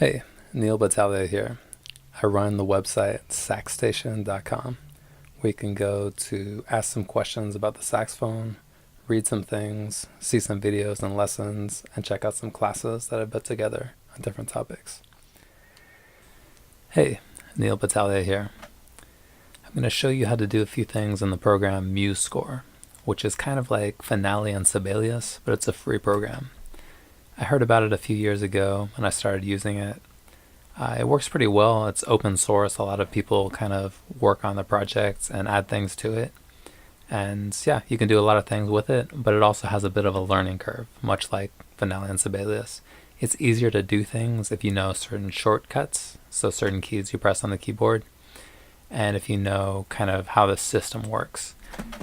Hey, Neal Battaglia here. I run the website saxstation.com. We can go to ask some questions about the saxophone, read some things, see some videos and lessons, and check out some classes that I put together on different topics. Hey, Neal Battaglia here. I'm going to show you how to do a few things in the program Musescore, which is kind of like Finale and Sibelius, but it's a free program. I heard about it a few years ago and I started using it. It works pretty well. It's open source. A lot of people kind of work on the projects and add things to it. And yeah, you can do a lot of things with it, but it also has a bit of a learning curve, much like Finale and Sibelius. It's easier to do things if you know certain shortcuts, so certain keys you press on the keyboard, and if you know kind of how the system works.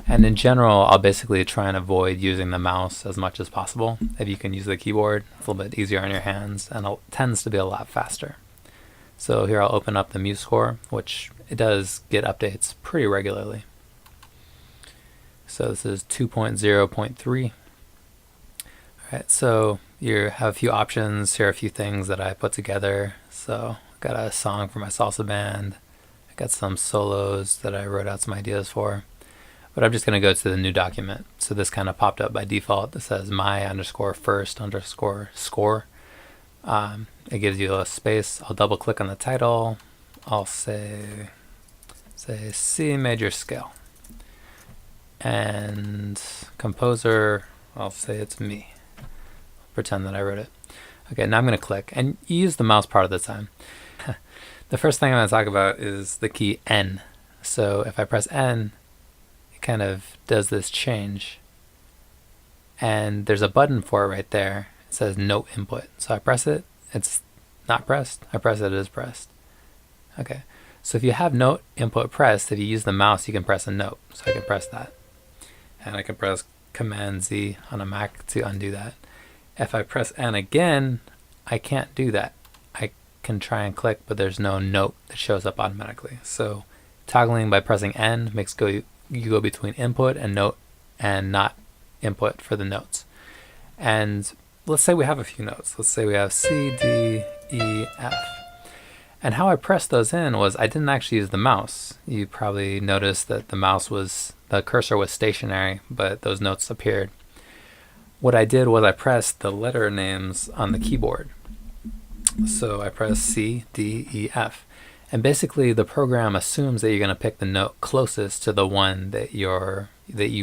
And in general, I'll basically try and avoid using the mouse as much as possible. If you can use the keyboard, it's a little bit easier on your hands and it tends to be a lot faster. So here I'll open up the Musescore, which it does get updates pretty regularly. So this is 2.0.3. Alright, so you have a few options. Here are a few things that I put together. So I've got a song for my salsa band. I got some solos that I wrote out some ideas for. But I'm just going to go to the new document. So this kind of popped up by default. It says my_first_score. It gives you a space. I'll double click on the title. I'll say C major scale. And composer, I'll say it's me. Pretend that I wrote it. Okay, now I'm going to click. And you use the mouse part of the time. The first thing I'm going to talk about is the key N. So if I press N, kind of does this change, and there's a button for it right there. It says note input, so I press it, it's not pressed. I press it, it is pressed. Okay, so if you have note input pressed, if you use the mouse you can press a note, so I can press that, and I can press Command Z on a Mac to undo that. If I press N again, I can't do that. I can try and click, but there's no note that shows up automatically. So toggling by pressing N makes you go between input and note and not input for the notes. And let's say we have a few notes. Let's say we have C, D, E, F. And how I pressed those in was I didn't actually use the mouse. You probably noticed that the cursor was stationary, but those notes appeared. What I did was I pressed the letter names on the keyboard. So I pressed C, D, E, F. And basically the program assumes that you're going to pick the note closest to the one that you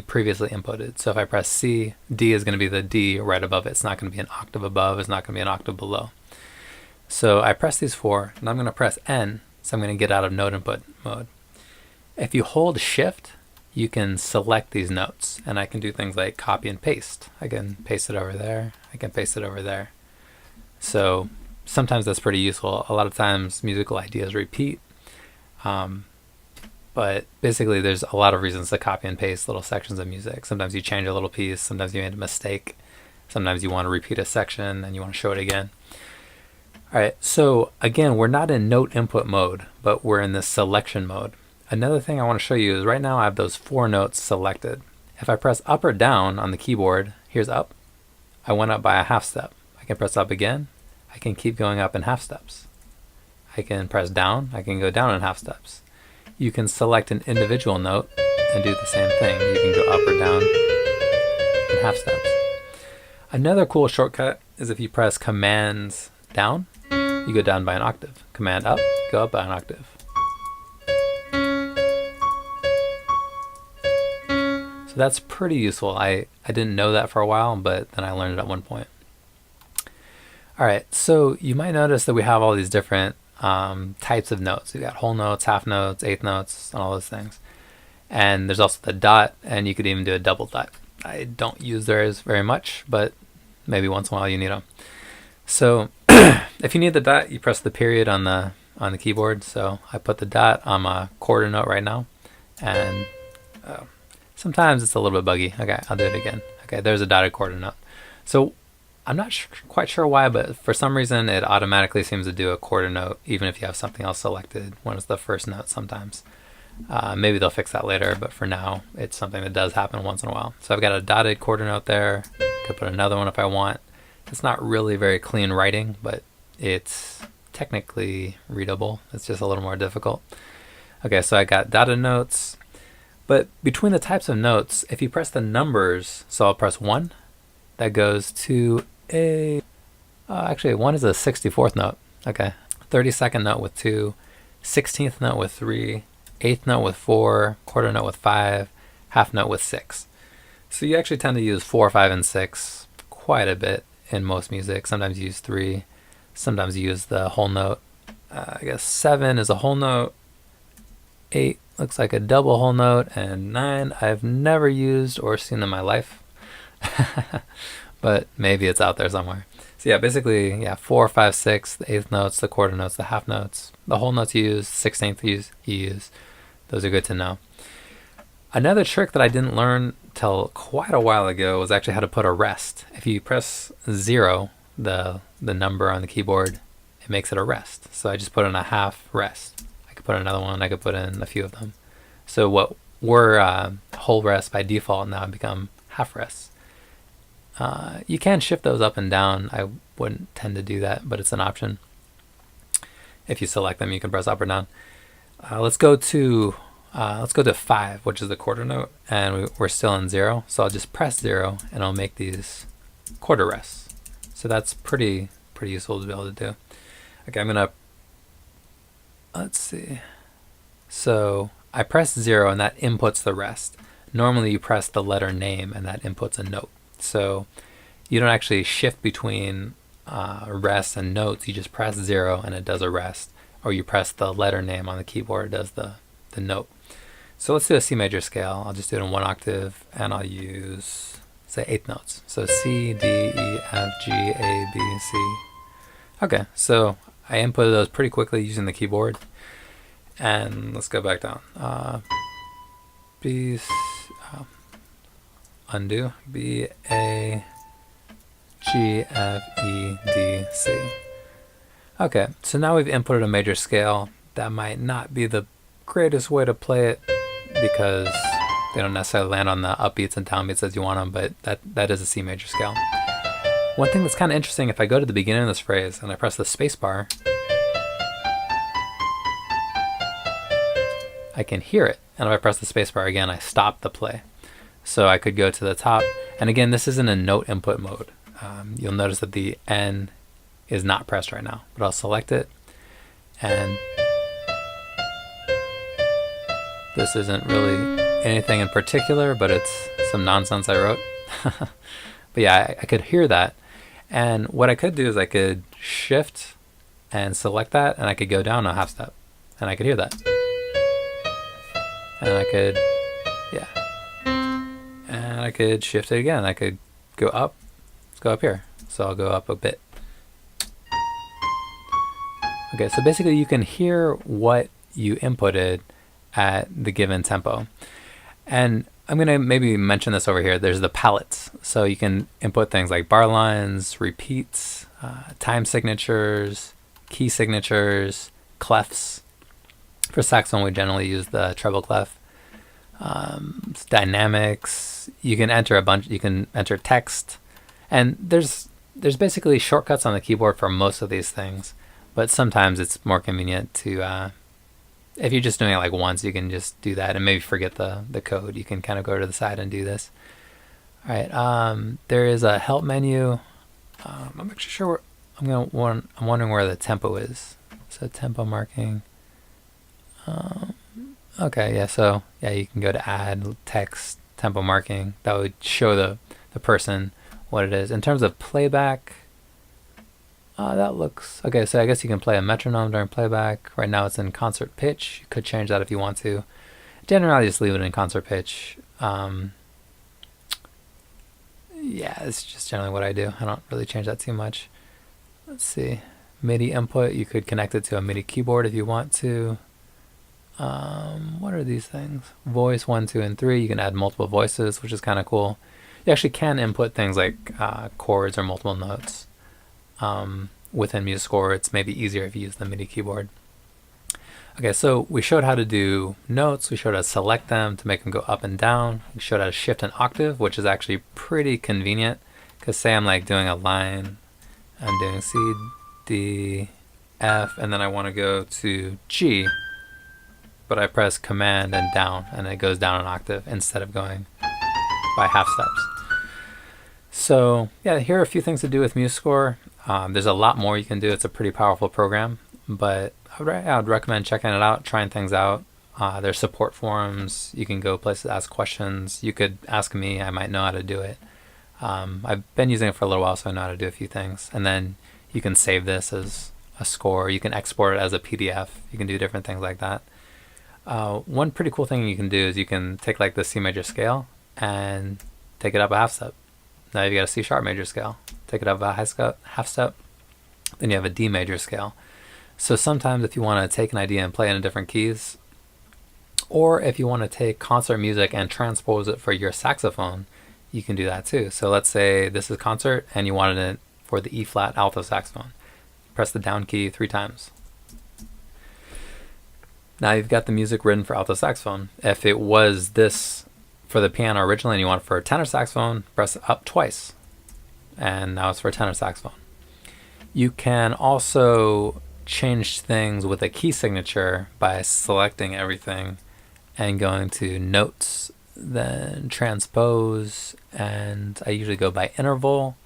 previously inputted. So if I press C, D is going to be the D right above it. It's not going to be an octave above, it's not going to be an octave below. So I press these four, and I'm going to press N, so I'm going to get out of note input mode. If you hold Shift, you can select these notes, and I can do things like copy and paste. I can paste it over there, I can paste it over there. So sometimes that's pretty useful. A lot of times musical ideas repeat, but basically there's a lot of reasons to copy and paste little sections of music. Sometimes you change a little piece, sometimes you made a mistake, sometimes you want to repeat a section and you want to show it again. Alright, so again, we're not in note input mode, but we're in this selection mode. Another thing I want to show you is right now I have those four notes selected. If I press up or down on the keyboard, here's up, I went up by a half step. I can press up again, I can keep going up in half steps. I can press down, I can go down in half steps. You can select an individual note and do the same thing. You can go up or down in half steps. Another cool shortcut is if you press Command down, you go down by an octave. Command up, go up by an octave. So that's pretty useful. I didn't know that for a while, but then I learned it at one point. Alright, so you might notice that we have all these different types of notes. We've got whole notes, half notes, eighth notes, and all those things. And there's also the dot, and you could even do a double dot. I don't use theirs very much, but maybe once in a while you need them. So if you need the dot, you press the period on the keyboard. So I put the dot on my quarter note right now, and sometimes it's a little bit buggy. Okay, I'll do it again. Okay, there's a dotted quarter note. So I'm not quite sure why, but for some reason it automatically seems to do a quarter note even if you have something else selected when it's the first note sometimes. Maybe they'll fix that later, but for now it's something that does happen once in a while. So I've got a dotted quarter note there. Could put another one if I want. It's not really very clean writing, but it's technically readable. It's just a little more difficult. Okay, so I got dotted notes. But between the types of notes, if you press the numbers, so I'll press 1, that goes to a, actually 1 is a 64th note. Okay, 32nd note with 2, 16th note with 3, 8th note with 4, quarter note with 5, half note with 6. So you actually tend to use 4, 5, and 6 quite a bit in most music. Sometimes you use 3, sometimes you use the whole note. I guess 7 is a whole note, 8 looks like a double whole note, and 9 I've never used or seen in my life. But maybe it's out there somewhere. So yeah, basically, yeah, 4, 5, 6, the 8th notes, the quarter notes, the half notes, the whole notes you use, 16th you use. Those are good to know. Another trick that I didn't learn till quite a while ago was actually how to put a rest. If you press 0, the number on the keyboard, it makes it a rest. So I just put in a half rest. I could put another one, I could put in a few of them. So what were whole rests by default now become half rests. You can shift those up and down. I wouldn't tend to do that, but it's an option. If you select them, you can press up or down. Let's go to 5, which is the quarter note, and we're still in 0. So I'll just press 0, and I'll make these quarter rests. So that's pretty useful to be able to do. Okay, I'm gonna, let's see. So I press 0, and that inputs the rest. Normally you press the letter name, and that inputs a note. So you don't actually shift between rests and notes. You just press 0 and it does a rest, or you press the letter name on the keyboard, it does the note. So let's do a C major scale. I'll just do it in 1 octave, and I'll use, say, 8th notes. So C, D, E, F, G, A, B, C. Okay, so I inputted those pretty quickly using the keyboard. And let's go back down. B, undo, B, A, G, F, E, D, C. Okay, so now we've inputted a major scale. That might not be the greatest way to play it because they don't necessarily land on the upbeats and downbeats as you want them, but that is a C major scale. One thing that's kind of interesting, if I go to the beginning of this phrase and I press the space bar, I can hear it. And if I press the space bar again, I stop the play. So I could go to the top, and again, this isn't a note input mode. You'll notice that the N is not pressed right now, but I'll select it, and this isn't really anything in particular, but it's some nonsense I wrote. But yeah, I could hear that, and what I could do is I could shift and select that, and I could go down a half step, and I could hear that, and I could, yeah. And I could shift it again. I could go up. Let's go up here. So I'll go up a bit. Okay, so basically you can hear what you inputted at the given tempo. And I'm going to maybe mention this over here. There's the palettes. So you can input things like bar lines, repeats, time signatures, key signatures, clefs. For saxophone, we generally use the treble clef. Dynamics. You can enter a bunch. You can enter text, and there's basically shortcuts on the keyboard for most of these things. But sometimes it's more convenient to, if you're just doing it like once, you can just do that and maybe forget the code. You can kind of go to the side and do this. All right. There is a help menu. I'm actually sure I'm wondering where the tempo is. So tempo marking. Okay, yeah, so yeah, you can go to add text, tempo marking. That would show the person what it is. In terms of playback, that looks okay. So I guess you can play a metronome during playback. Right now it's in concert pitch. You could change that if you want to. Generally, just leave it in concert pitch. Yeah, it's just generally what I do. I don't really change that too much. Let's see. MIDI input, you could connect it to a MIDI keyboard if you want to. What are these things? Voice 1, 2, and 3. You can add multiple voices, which is kind of cool. You actually can input things like chords or multiple notes. Within Musescore, it's maybe easier if you use the MIDI keyboard. Okay, so we showed how to do notes. We showed how to select them to make them go up and down. We showed how to shift an octave, which is actually pretty convenient. Because say I'm like doing a line, I'm doing C, D, F, and then I want to go to G, but I press Command and down, and it goes down an octave instead of going by half steps. So yeah, here are a few things to do with MuseScore. There's a lot more you can do. It's a pretty powerful program, but I would recommend checking it out, trying things out. There's support forums. You can go places to ask questions. You could ask me. I might know how to do it. I've been using it for a little while, so I know how to do a few things. And then you can save this as a score. You can export it as a PDF. You can do different things like that. One pretty cool thing you can do is you can take like the C major scale and take it up a half step. Now you've got a C sharp major scale. Take it up a half step. Then you have a D major scale. So sometimes if you want to take an idea and play it in different keys, or if you want to take concert music and transpose it for your saxophone, you can do that too. So let's say this is concert and you wanted it for the E flat alto saxophone. Press the down key 3 times. Now you've got the music written for alto saxophone. If it was this for the piano originally and you want it for a tenor saxophone, press up twice. And now it's for a tenor saxophone. You can also change things with a key signature by selecting everything and going to notes, then transpose, and I usually go by interval.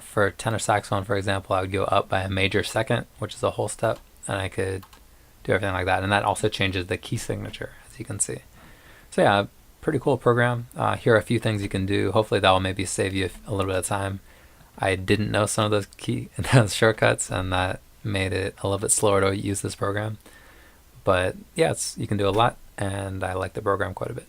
For tenor saxophone, for example, I would go up by a major second, which is a whole step, and I could do everything like that. And that also changes the key signature, as you can see. So yeah, pretty cool program. Here are a few things you can do. Hopefully that will maybe save you a little bit of time. I didn't know some of those shortcuts, and that made it a little bit slower to use this program. But yeah, you can do a lot, and I like the program quite a bit.